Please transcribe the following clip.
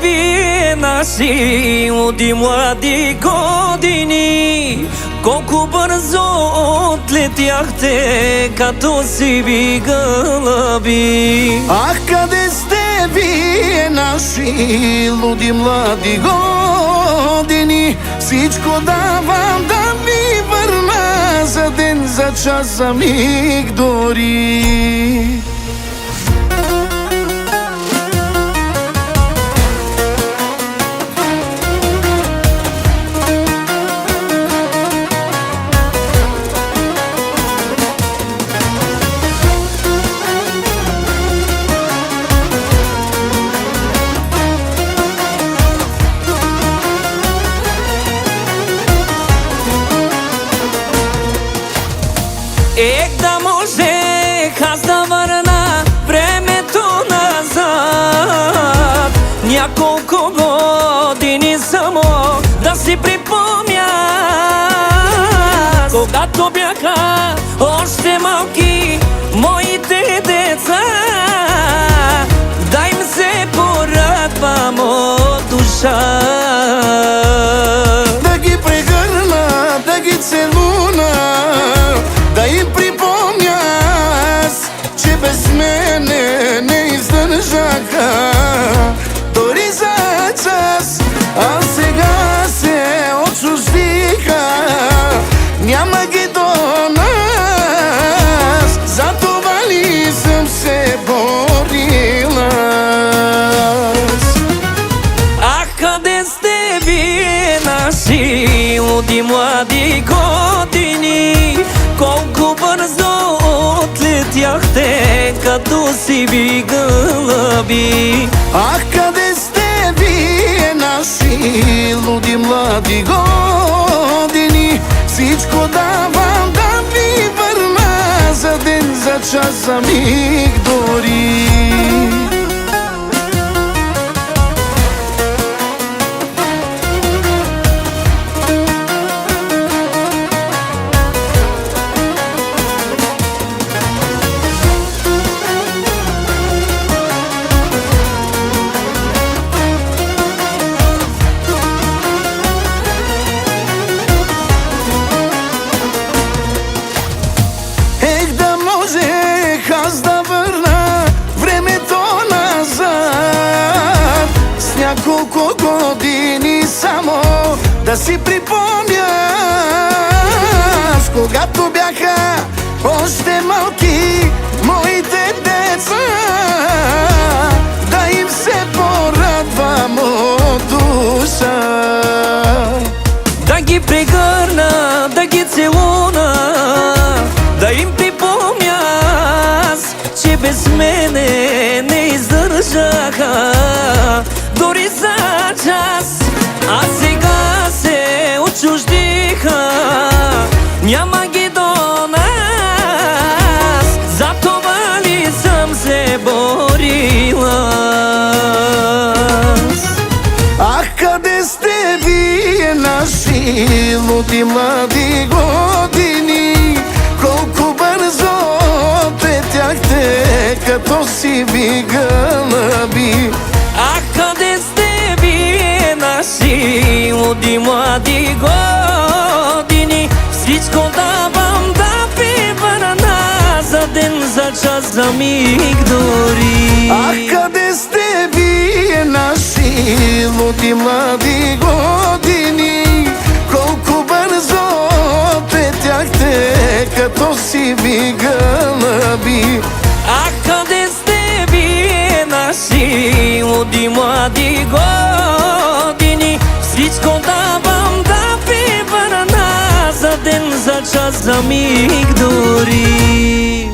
вие наши луди млади години, колко бързо отлетяхте като сиви гълъби. Ах, къде сте вие наши луди млади години? Всичко давам да ми върна, за ден, за час, за миг дори. Да можех аз да върна времето назад, няколко години само да си припомня, когато бяха още малки моите деца, да им се порадвам от душа. Да ги прегърна, да ги целуна, да им припомня аз, че без мене не издържаха дори за час. А сега се отчуждиха, няма ги до нас, затова ли съм се борила. Ах, къде сте вие наши луди млади години, колко бързо отлетяхте като сиви гълъби. Ах, къде сте вие наши луди млади години? Всичко давам да ви върна, за ден, за час, за миг дори. Аз да върна времето назад, с няколко години само да си припомня, когато бяха още малки моите деца, да им се порадвам от душа. Да ги прегърна, да ги целуна, да им припомня аз, че без мене не издържаха дори за час. А сега се отчуждиха, няма ги до нас, затова ли съм се борила. Ах, къде сте вие наши луди млади години, колко бързо отлетяхте като сиви гълъби. Ах, къде сте вие наши луди млади години, всичко давам да ви върна, за ден, за час, за миг дори. Ах, къде сте вие наши луди млади години, колко бързо отлетяхте като сиви гълъби. Ах, къде сте вие наши луди млади години, всичко давам да ви върна, за ден, за час, за миг дори.